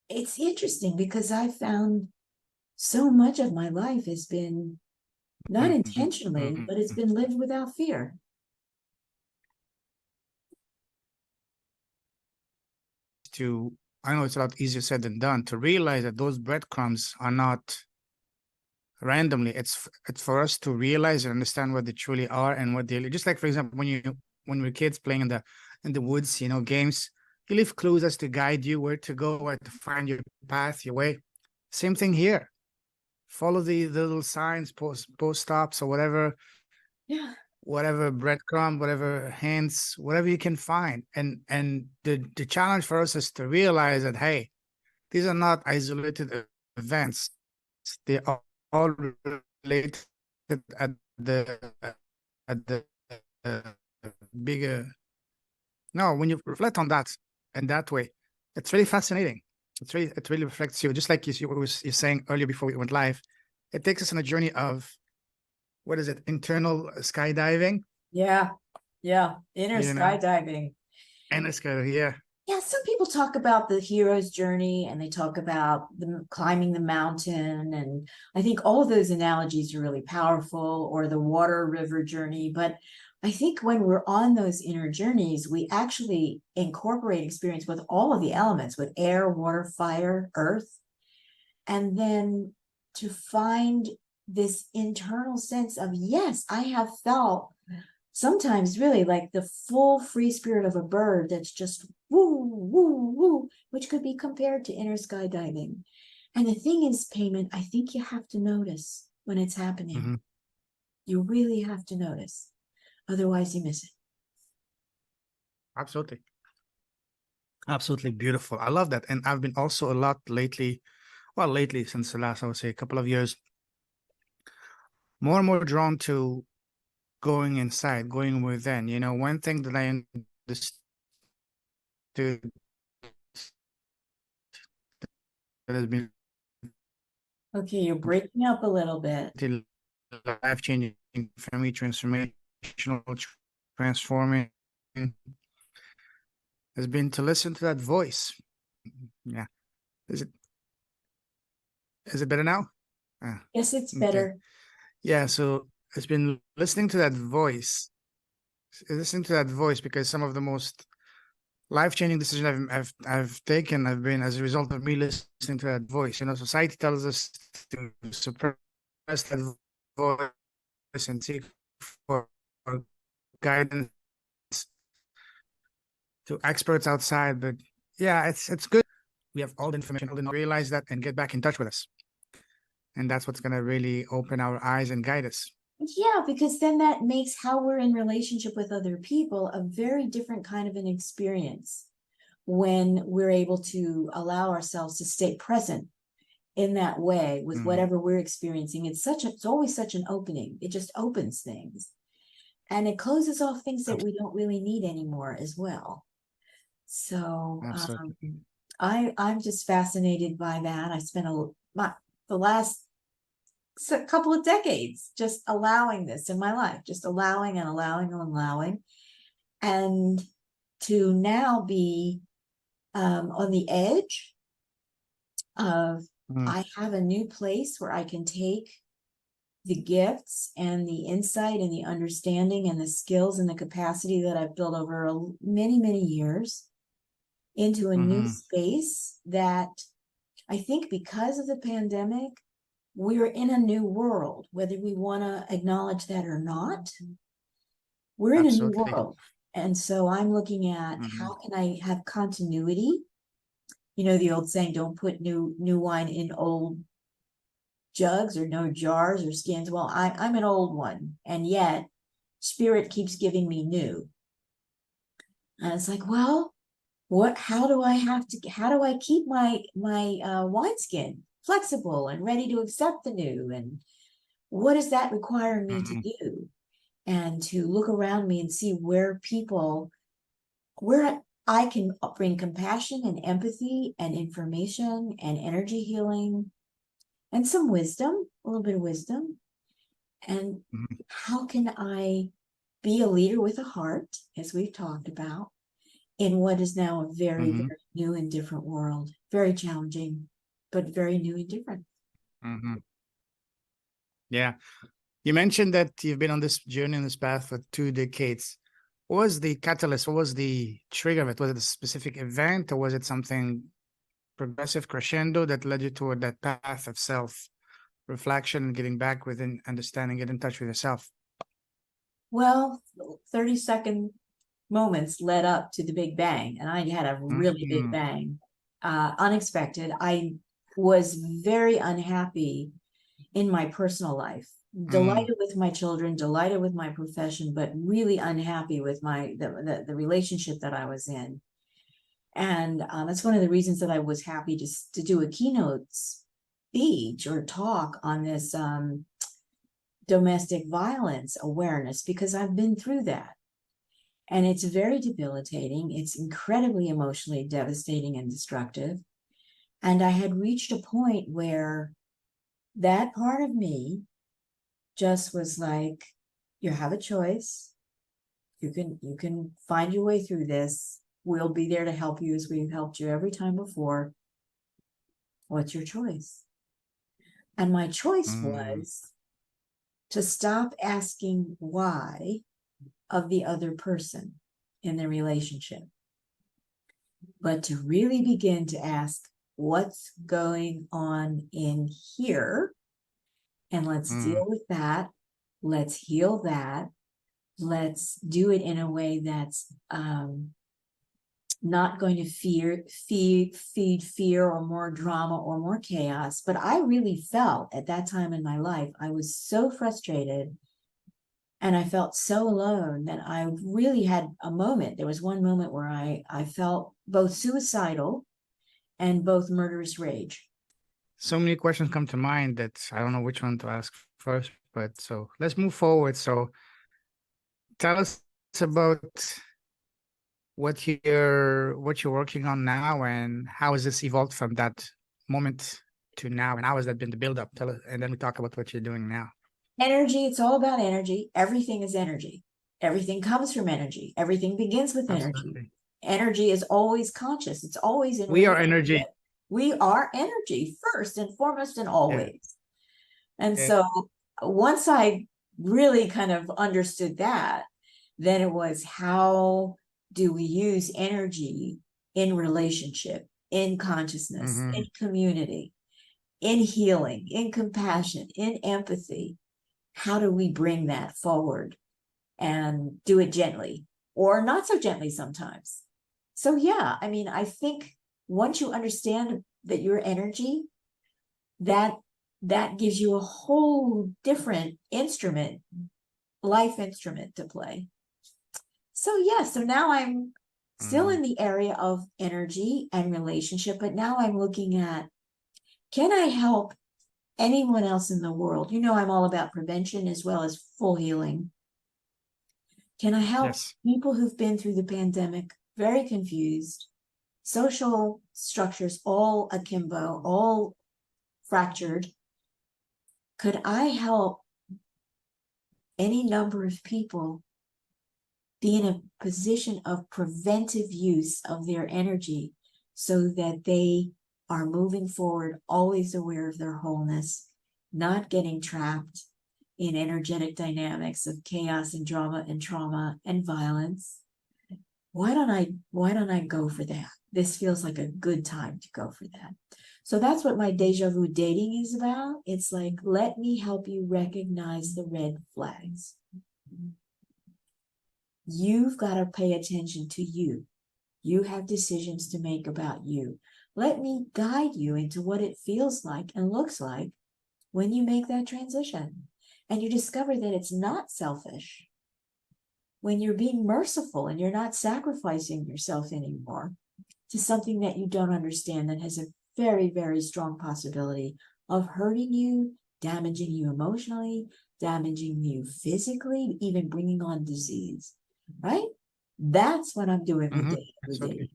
it's interesting because I found so much of my life has been not intentionally, but it's been lived without fear. To, I know it's a lot easier said than done, to realize that those breadcrumbs are not randomly. It's for us to realize and understand what they truly are and what they just like, for example, when we're kids playing in the woods, games, you leave clues as to guide you where to go, where to find your path, your way. Same thing here. Follow the little signs, post stops or whatever, Yeah. whatever breadcrumb, whatever hints, whatever you can find. And the challenge for us is to realize that, hey, these are not isolated events. They are all related at the at the uh, bigger. No, when you reflect on that in that way, it's really fascinating. It really reflects you, just like you're saying earlier before we went live. It takes us on a journey of, what is it, internal skydiving. Yeah. Yeah. Inner You know, skydiving. and it's kind of, yeah, Yeah, some people talk about the hero's journey and they talk about the climbing the mountain. And I think all of those analogies are really powerful, or the water river journey. But I think when we're on those inner journeys, we actually incorporate experience with all of the elements, with air, water, fire, earth. And then to find this internal sense of, yes, I have felt sometimes really like the full free spirit of a bird that's just woo, woo, woo, which could be compared to inner skydiving. And the thing is, Payman, I think you have to notice when it's happening. mm-hmm. You really have to notice. Otherwise, you miss it. Absolutely. Absolutely beautiful. I love that. And I've been also a lot lately, well, lately, since the last, I would say, a couple of years, more and more drawn to going inside, going within. One thing that I understood that has been Okay, you're breaking up a little bit. life changing for me, transformational, transforming, has been to listen to that voice. Yeah. Is it better now? Ah, Yes, it's okay. better. Yeah, so it's been listening to that voice, because some of the most life-changing decisions I've taken have been as a result of me listening to that voice. Society tells us to suppress that voice and seek for guidance to experts outside. But yeah, it's good. We have all the information, realize that and get back in touch with us. And that's what's going to really open our eyes and guide us. Yeah, because then that makes how we're in relationship with other people a very different kind of an experience when we're able to allow ourselves to stay present in that way with whatever we're experiencing. It's always such an opening. It just opens things and it closes off things that we don't really need anymore as well. So Absolutely. I'm just fascinated by that. I spent the last couple of decades just allowing this in my life, just allowing and allowing and allowing, and to now be on the edge of, I have a new place where I can take the gifts and the insight and the understanding and the skills and the capacity that I've built over many, many years into a new space that I think because of the pandemic, we're in a new world, whether we want to acknowledge that or not. We're in a new Absolutely. world. And so I'm looking at how can I have continuity? The old saying, don't put new wine in old jugs or no jars or skins. Well, I'm an old one, and yet spirit keeps giving me new. And it's like, well, how do I keep my wineskin flexible and ready to accept the new? And what does that require me to do? And to look around me and see where I can bring compassion and empathy and information and energy healing and some wisdom, a little bit of wisdom. And how can I be a leader with a heart, as we've talked about, in what is now a very, very new and different world? very challenging, but very new and different. Mm-hmm. Yeah. You mentioned that you've been on this journey, on this path for 2 decades. What was the catalyst? What was the trigger of it? Was it a specific event, or was it something progressive crescendo that led you toward that path of self-reflection and getting back within understanding, get in touch with yourself? Well, 30-second moments led up to the Big Bang, and I had a really big Mm. bang, unexpected. I was very unhappy in my personal life, delighted with my children, delighted with my profession, but really unhappy with the relationship that I was in. And that's one of the reasons that I was happy to do a keynote speech or talk on this domestic violence awareness, because I've been through that. And it's very debilitating. It's incredibly emotionally devastating and destructive. And I had reached a point where that part of me just was like, you have a choice. You can find your way through this. We'll be there to help you as we've helped you every time before. What's your choice? And my choice was to stop asking why of the other person in the relationship, but to really begin to ask what's going on in here, and let's deal with that. Let's heal that. Let's do it in a way that's not going to feed fear or more drama or more chaos. But I really felt at that time in my life, I was so frustrated and I felt so alone that I really had a moment. There was one moment where I felt both suicidal and both murderous rage. So many questions come to mind that I don't know which one to ask first, but so let's move forward. So tell us about what you're working on now, and how has this evolved from that moment to now, and how has that been the build up? Tell us, and then we talk about what you're doing now. Energy, it's all about energy. Everything is energy. Everything comes from energy. Everything begins with energy. Absolutely. Energy is always conscious. It's always in We are relationship. energy. We are energy first and foremost and always. And Okay. so once I really kind of understood that, then it was, how do we use energy in relationship, in consciousness, in community, in healing, in compassion, in empathy? How do we bring that forward and do it gently or not so gently sometimes? So yeah, I mean, I think once you understand that your energy, that gives you a whole different instrument, life instrument to play. So yeah, so now I'm still in the area of energy and relationship, but now I'm looking at, can I help anyone else in the world? You know, I'm all about prevention as well as full healing. Can I help people who've been through the pandemic, very confused, social structures all akimbo, all fractured? Could I help any number of people be in a position of preventive use of their energy so that they are moving forward, always aware of their wholeness, not getting trapped in energetic dynamics of chaos and drama and trauma and violence? Why don't I go for that? This feels like a good time to go for that. So that's what my deja vu dating is about. It's like, let me help you recognize the red flags. You've got to pay attention to you. You have decisions to make about you. Let me guide you into what it feels like and looks like when you make that transition. And you discover that it's not selfish. When you're being merciful and you're not sacrificing yourself anymore to something that you don't understand, that has a very, very strong possibility of hurting you, damaging you emotionally, damaging you physically, even bringing on disease, right? That's what I'm doing with dating.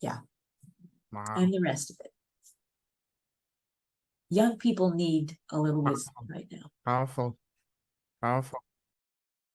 Yeah. Wow. And the rest of it. Young people need a little wisdom right now. Powerful. Powerful.